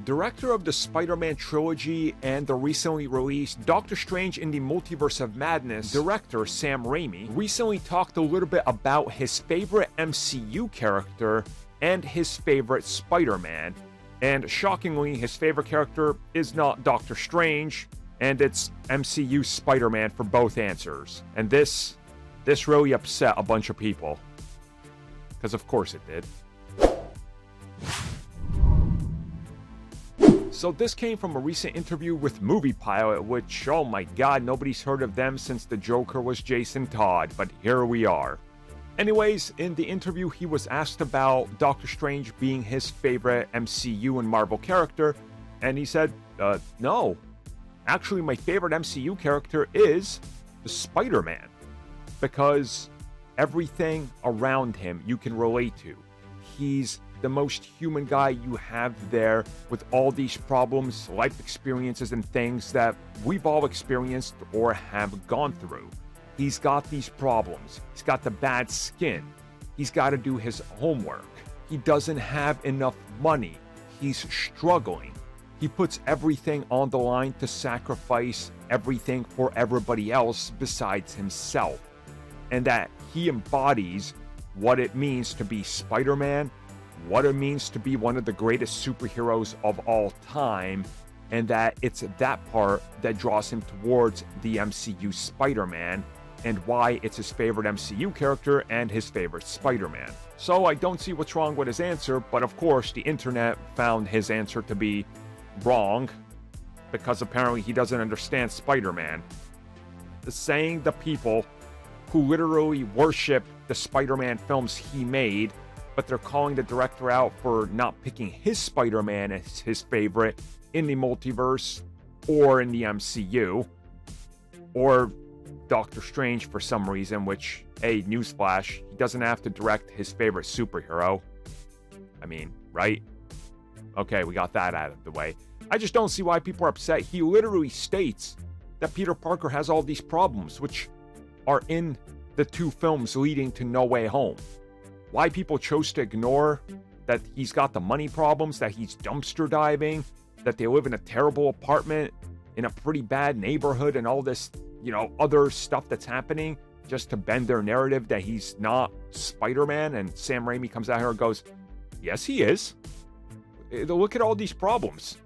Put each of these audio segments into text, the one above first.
Director of the Spider-Man trilogy and the recently released Doctor Strange in the Multiverse of Madness, director Sam Raimi, recently talked a little bit about his favorite MCU character and his favorite Spider-Man. And shockingly, his favorite character is not Doctor Strange, and it's MCU Spider-Man for both answers. And this really upset a bunch of people. Because of course it did. So this came from a recent interview with Movie Pilot, which, oh my god, nobody's heard of them since the Joker was Jason Todd, but here we are. Anyways, in the interview, he was asked about Doctor Strange being his favorite MCU and Marvel character, and he said, no. Actually, my favorite MCU character is the Spider-Man, because everything around him you can relate to. He's the most human guy you have there, with all these problems, life experiences, and things that we've all experienced or have gone through. He's got these problems. He's got the bad skin. He's got to do his homework. He doesn't have enough money. He's struggling. He puts everything on the line to sacrifice everything for everybody else besides himself. And that he embodies what it means to be Spider-Man, what it means to be one of the greatest superheroes of all time, and that it's that part that draws him towards the MCU Spider-Man, and why it's his favorite MCU character and his favorite Spider-Man. So I don't see what's wrong with his answer, but of course the internet found his answer to be wrong, because apparently he doesn't understand Spider-Man. Saying the people who literally worship the Spider-Man films he made, but they're calling the director out for not picking his Spider-Man as his favorite in the multiverse or in the MCU, or Doctor Strange for some reason, which, hey, newsflash, he doesn't have to direct his favorite superhero. I mean, right? Okay, we got that out of the way. I just don't see why people are upset. He literally states that Peter Parker has all these problems, which are in the two films leading to No Way Home. Why people chose to ignore that he's got the money problems, that he's dumpster diving, that they live in a terrible apartment in a pretty bad neighborhood, and all this, other stuff that's happening just to bend their narrative that he's not Spider-Man. And Sam Raimi comes out here and goes, yes, he is. Look at all these problems.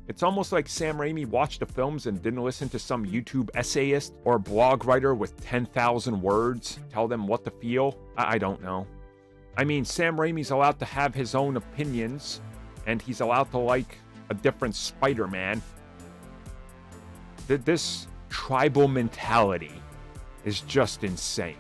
It's almost like Sam Raimi watched the films and didn't listen to some YouTube essayist or blog writer with 10,000 words tell them what to feel. I don't know. I mean, Sam Raimi's allowed to have his own opinions, and he's allowed to like a different Spider-Man. This tribal mentality is just insane.